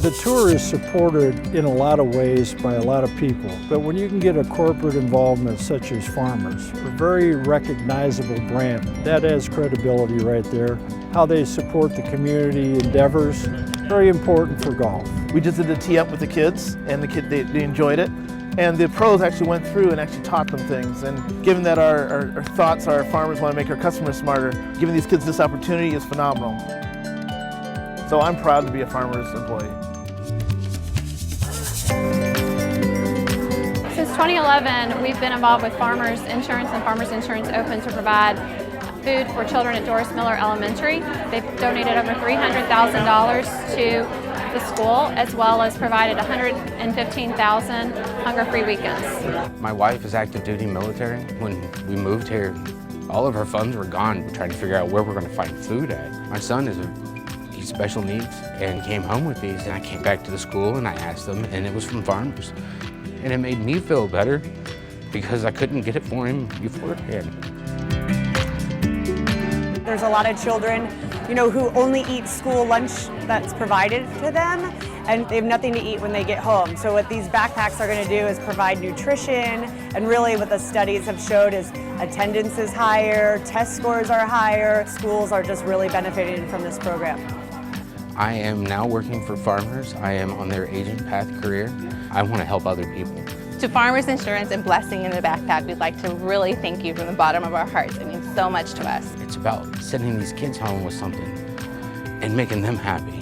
The tour is supported in a lot of ways by a lot of people, but when you can get a corporate involvement such as Farmers, a very recognizable brand, that adds credibility right there. How they support the community endeavors, very important for golf. We just did a tee up with the kids, and they enjoyed it. And the pros actually went through and actually taught them things. And given that our thoughts are farmers want to make our customers smarter, giving these kids this opportunity is phenomenal. So I'm proud to be a Farmers employee. Since 2011, we've been involved with Farmers Insurance and Farmers Insurance Open to provide food for children at Doris Miller Elementary. They've donated over $300,000 to the school, as well as provided 115,000 hunger-free weekends. My wife is active duty military. When we moved here, all of our funds were gone trying to figure out where we're going to find food at. My son he's special needs and came home with these, and I came back to the school and I asked them, and it was from Farmers. And it made me feel better because I couldn't get it for him beforehand. There's a lot of children, who only eat school lunch that's provided to them, and they have nothing to eat when they get home. So what these backpacks are going to do is provide nutrition, and really what the studies have showed is attendance is higher, test scores are higher, schools are just really benefiting from this program. I am now working for Farmers. I am on their agent path career. I want to help other people. To Farmers Insurance and Blessing in the Backpack, we'd like to really thank you from the bottom of our hearts. It means so much to us. It's about sending these kids home with something and making them happy.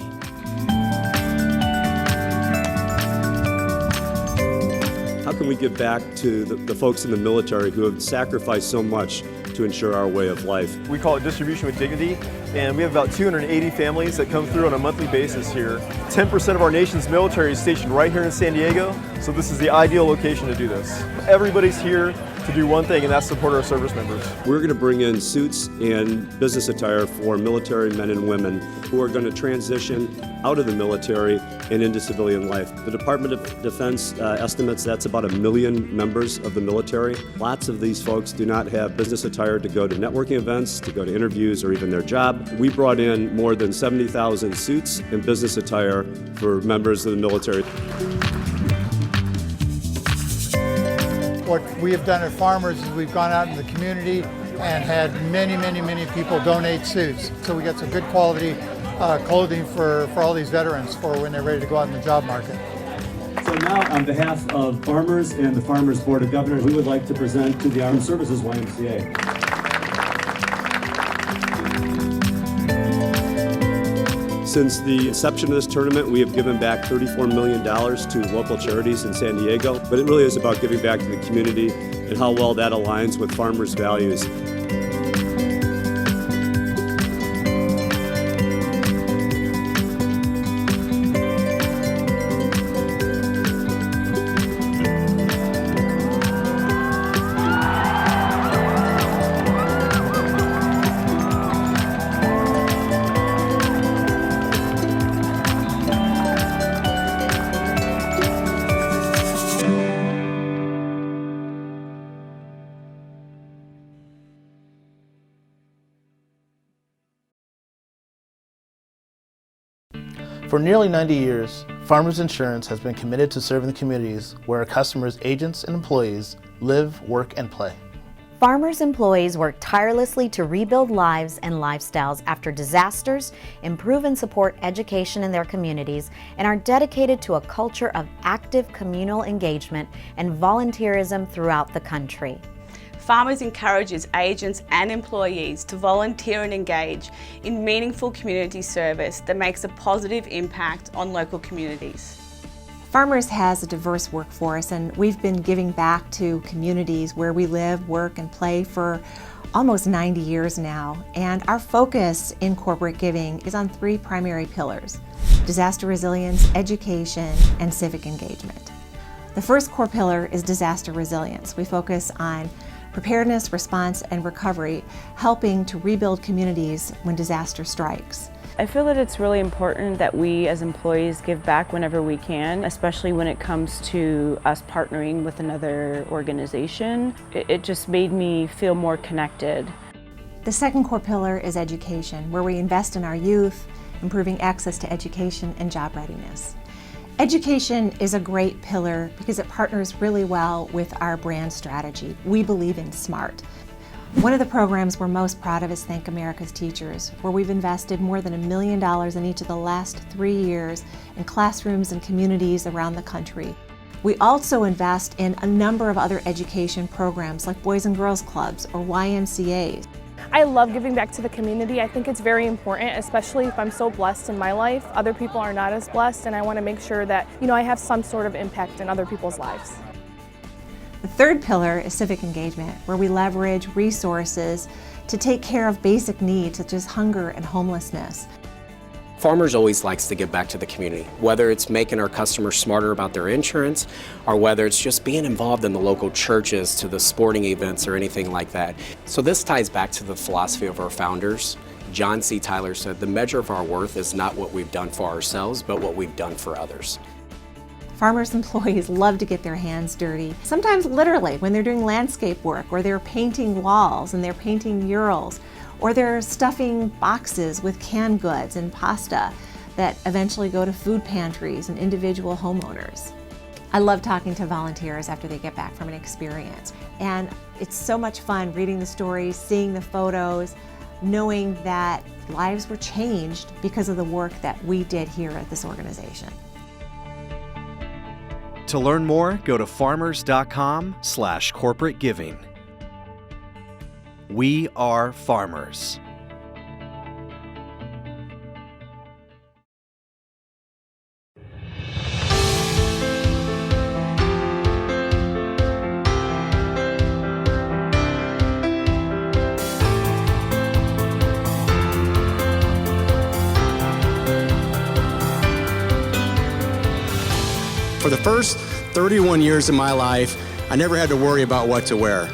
How can we give back to the folks in the military who have sacrificed so much to ensure our way of life? We call it Distribution with Dignity, and we have about 280 families that come through on a monthly basis here. 10% of our nation's military is stationed right here in San Diego, so this is the ideal location to do this. Everybody's here to do one thing, and that's support our service members. We're going to bring in suits and business attire for military men and women who are going to transition out of the military and into civilian life. The Department of Defense estimates that's about 1 million members of the military. Lots of these folks do not have business attire to go to networking events, to go to interviews, or even their job. We brought in more than 70,000 suits and business attire for members of the military. What we have done at Farmers is we've gone out in the community and had many people donate suits. So we got some good quality clothing for all these veterans for when they're ready to go out in the job market. So now, on behalf of Farmers and the Farmers Board of Governors, we would like to present to the Armed Services YMCA. Since the inception of this tournament, we have given back $34 million to local charities in San Diego, but it really is about giving back to the community and how well that aligns with Farmers' values. For nearly 90 years, Farmers Insurance has been committed to serving the communities where our customers' agents and employees live, work, and play. Farmers employees work tirelessly to rebuild lives and lifestyles after disasters, improve and support education in their communities, and are dedicated to a culture of active communal engagement and volunteerism throughout the country. Farmers encourages agents and employees to volunteer and engage in meaningful community service that makes a positive impact on local communities. Farmers has a diverse workforce, and we've been giving back to communities where we live, work, and play for almost 90 years now. And our focus in corporate giving is on 3 primary pillars: disaster resilience, education, and civic engagement. The first core pillar is disaster resilience. We focus on preparedness, response, and recovery, helping to rebuild communities when disaster strikes. I feel that it's really important that we as employees give back whenever we can, especially when it comes to us partnering with another organization. It just made me feel more connected. The second core pillar is education, where we invest in our youth, improving access to education and job readiness. Education is a great pillar because it partners really well with our brand strategy. We believe in SMART. One of the programs we're most proud of is Thank America's Teachers, where we've invested more than $1 million in each of the last 3 years in classrooms and communities around the country. We also invest in a number of other education programs like Boys and Girls Clubs or YMCAs. I love giving back to the community. I think it's very important, especially if I'm so blessed in my life. Other people are not as blessed, and I want to make sure that, I have some sort of impact in other people's lives. The third pillar is civic engagement, where we leverage resources to take care of basic needs such as hunger and homelessness. Farmers always likes to give back to the community, whether it's making our customers smarter about their insurance or whether it's just being involved in the local churches to the sporting events or anything like that. So this ties back to the philosophy of our founders. John C. Tyler said, "The measure of our worth is not what we've done for ourselves, but what we've done for others." Farmers' employees love to get their hands dirty, sometimes literally when they're doing landscape work or they're painting walls and they're painting murals or they're stuffing boxes with canned goods and pasta that eventually go to food pantries and individual homeowners. I love talking to volunteers after they get back from an experience, and it's so much fun reading the stories, seeing the photos, knowing that lives were changed because of the work that we did here at this organization. To learn more, go to farmers.com/corporate giving. We are farmers. For the first 31 years of my life, I never had to worry about what to wear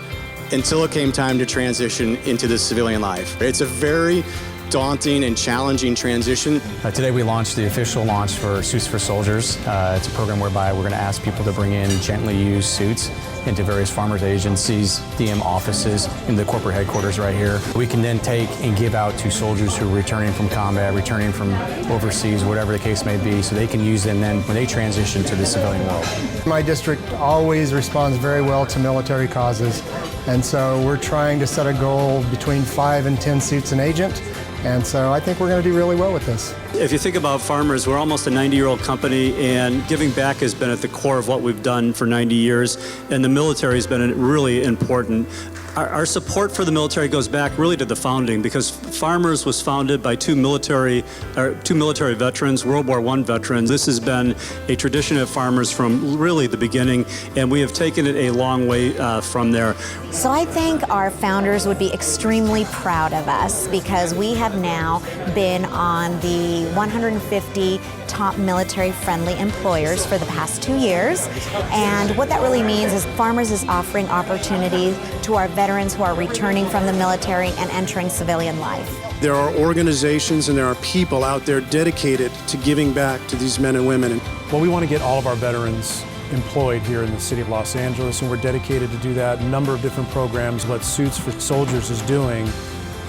until it came time to transition into the civilian life. It's a very daunting and challenging transition. Today we launched the official launch for Suits for Soldiers. It's a program whereby we're going to ask people to bring in gently used suits into various farmers agencies, DM offices, in the corporate headquarters right here. We can then take and give out to soldiers who are returning from combat, returning from overseas, whatever the case may be, so they can use them then when they transition to the civilian world. My district always responds very well to military causes, and so we're trying to set a goal between 5 and 10 suits an agent. And so I think we're going to do really well with this. If you think about farmers, we're almost a 90-year-old company, and giving back has been at the core of what we've done for 90 years, and the military has been really important. Our support for the military goes back really to the founding, because Farmers was founded by two military veterans, World War I veterans. This has been a tradition of Farmers from really the beginning, and we have taken it a long way from there. So I think our founders would be extremely proud of us, because we have now been on the 150 top military-friendly employers for the past 2 years. And what that really means is Farmers is offering opportunities to our veterans who are returning from the military and entering civilian life. There are organizations and there are people out there dedicated to giving back to these men and women. Well, we want to get all of our veterans employed here in the city of Los Angeles, and we're dedicated to do that. A number of different programs. What Suits for Soldiers is doing,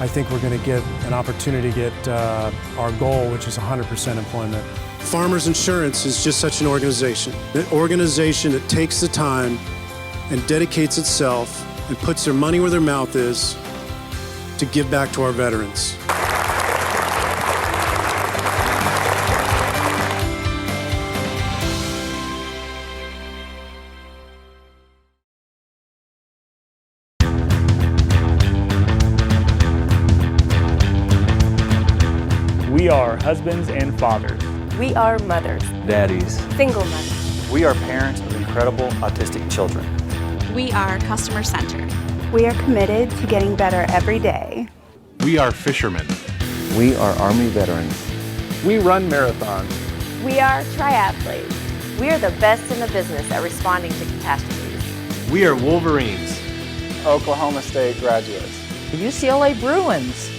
I think we're going to get an opportunity to get our goal, which is 100% employment. Farmers Insurance is just such an organization that takes the time and dedicates itself and puts their money where their mouth is to give back to our veterans. We are husbands and fathers. We are mothers. Daddies. Single mothers. We are parents of incredible autistic children. We are customer-centered. We are committed to getting better every day. We are fishermen. We are Army veterans. We run marathons. We are triathletes. We are the best in the business at responding to catastrophes. We are Wolverines. Oklahoma State graduates. UCLA Bruins.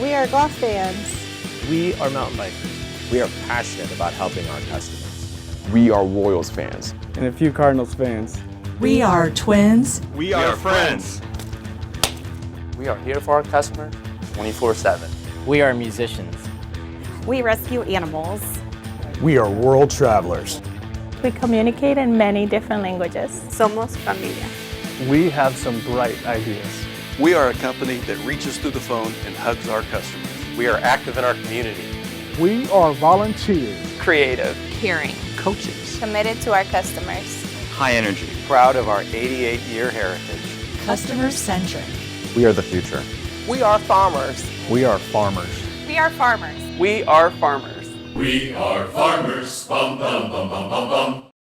We are golf fans. We are mountain bikers. We are passionate about helping our customers. We are Royals fans. And a few Cardinals fans. We are twins. We are friends. We are here for our customers 24/7. We are musicians. We rescue animals. We are world travelers. We communicate in many different languages. Somos familia. We have some bright ideas. We are a company that reaches through the phone and hugs our customers. We are active in our community. We are volunteers. Creative. Caring. Coaches. Committed to our customers. High energy. Proud of our 88-year heritage. Customer-centric. We are the future. We are farmers. We are farmers. We are farmers. We are farmers. We are farmers. Bum, bum, bum, bum, bum, bum.